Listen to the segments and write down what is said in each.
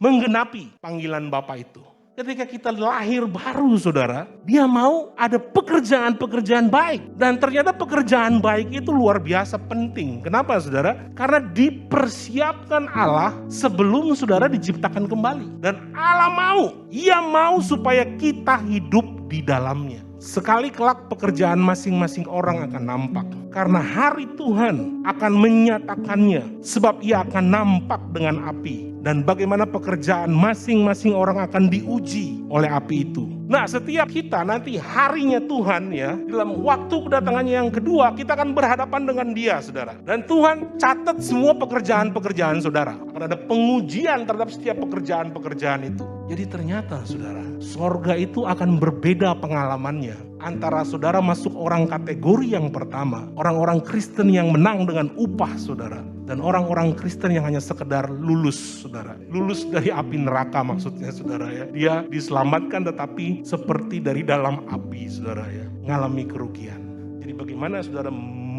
menggenapi panggilan Bapa itu. Ketika kita lahir baru saudara, dia mau ada pekerjaan-pekerjaan baik. Dan ternyata pekerjaan baik itu luar biasa penting. Kenapa saudara? Karena dipersiapkan Allah sebelum saudara diciptakan kembali. Dan Allah Ia mau supaya kita hidup di dalamnya. Sekali kelak pekerjaan masing-masing orang akan nampak. Karena hari Tuhan akan menyatakannya. Sebab ia akan nampak dengan api. Dan bagaimana pekerjaan masing-masing orang akan diuji oleh api itu. Nah, setiap kita nanti harinya Tuhan ya, dalam waktu kedatangannya yang kedua, kita akan berhadapan dengan Dia, saudara. Dan Tuhan catat semua pekerjaan-pekerjaan saudara. Akan ada pengujian terhadap setiap pekerjaan-pekerjaan itu. Jadi ternyata, saudara, sorga itu akan berbeda pengalamannya. Antara saudara masuk orang kategori yang pertama, orang-orang Kristen yang menang dengan upah, saudara. Dan orang-orang Kristen yang hanya sekedar lulus, saudara. Lulus dari api neraka maksudnya, saudara ya. Dia diselamatkan tetapi seperti dari dalam api, saudara ya. Ngalami kerugian. Jadi bagaimana saudara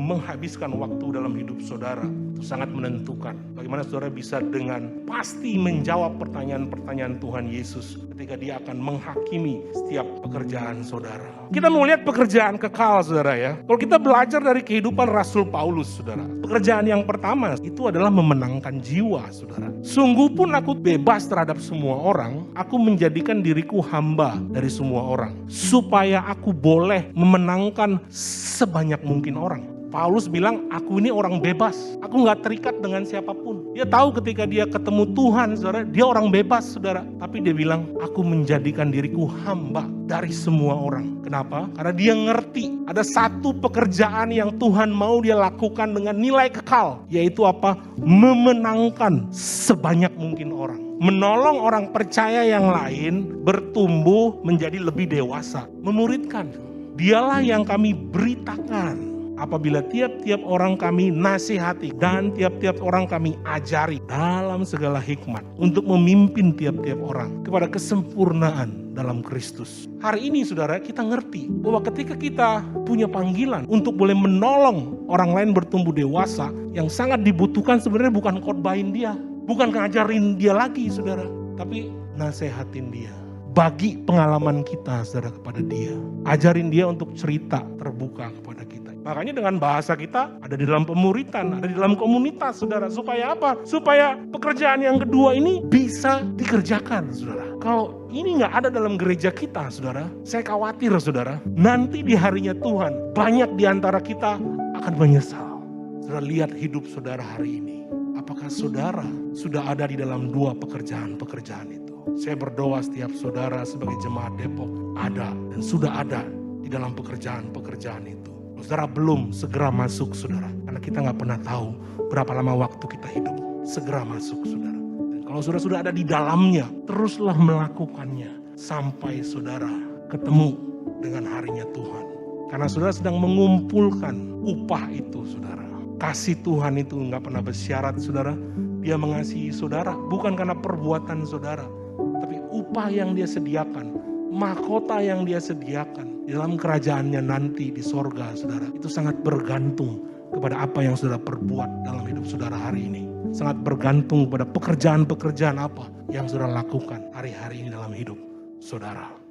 menghabiskan waktu dalam hidup saudara itu sangat menentukan. Bagaimana saudara bisa dengan pasti menjawab pertanyaan-pertanyaan Tuhan Yesus ketika Dia akan menghakimi setiap pekerjaan saudara. Kita mau lihat pekerjaan kekal, saudara ya. Kalau kita belajar dari kehidupan Rasul Paulus, saudara, pekerjaan yang pertama itu adalah memenangkan jiwa, saudara. Sungguh pun aku bebas terhadap semua orang, aku menjadikan diriku hamba dari semua orang, supaya aku boleh memenangkan sebanyak mungkin orang. Paulus bilang, aku ini orang bebas. Aku gak terikat dengan siapapun. Dia tahu ketika dia ketemu Tuhan, saudara, dia orang bebas, saudara. Tapi dia bilang, aku menjadikan diriku hamba dari semua orang. Kenapa? Karena dia ngerti ada satu pekerjaan yang Tuhan mau dia lakukan dengan nilai kekal. Yaitu apa? Memenangkan sebanyak mungkin orang. Menolong orang percaya yang lain bertumbuh menjadi lebih dewasa. Memuridkan. Dialah yang kami beritakan. Apabila tiap-tiap orang kami nasihati dan tiap-tiap orang kami ajari dalam segala hikmat untuk memimpin tiap-tiap orang kepada kesempurnaan dalam Kristus. Hari ini saudara kita ngerti bahwa ketika kita punya panggilan untuk boleh menolong orang lain bertumbuh dewasa, yang sangat dibutuhkan sebenarnya bukan khotbahin dia, bukan ngajarin dia lagi saudara, tapi nasihatin dia. Bagi pengalaman kita saudara kepada dia. Ajarin dia untuk cerita terbuka kepada kita. Makanya dengan bahasa kita ada di dalam pemuritan, ada di dalam komunitas saudara. Supaya apa? Supaya pekerjaan yang kedua ini bisa dikerjakan saudara. Kalau ini gak ada dalam gereja kita saudara, saya khawatir saudara, nanti di harinya Tuhan banyak di antara kita akan menyesal. Saudara lihat hidup saudara hari ini. Apakah saudara sudah ada di dalam dua pekerjaan-pekerjaan itu? Saya berdoa setiap saudara sebagai jemaat Depok ada dan sudah ada di dalam pekerjaan-pekerjaan itu. Kalau saudara belum, segera masuk saudara. Karena kita gak pernah tahu berapa lama waktu kita hidup. Segera masuk saudara. Dan kalau saudara sudah ada di dalamnya, teruslah melakukannya. Sampai saudara ketemu dengan harinya Tuhan. Karena saudara sedang mengumpulkan upah itu saudara. Kasih Tuhan itu gak pernah bersyarat saudara. Dia mengasihi saudara bukan karena perbuatan saudara. Tapi upah yang dia sediakan, mahkota yang dia sediakan di dalam kerajaannya nanti di sorga saudara. Itu sangat bergantung kepada apa yang saudara perbuat dalam hidup saudara hari ini. Sangat bergantung kepada pekerjaan-pekerjaan apa yang saudara lakukan hari-hari ini dalam hidup saudara.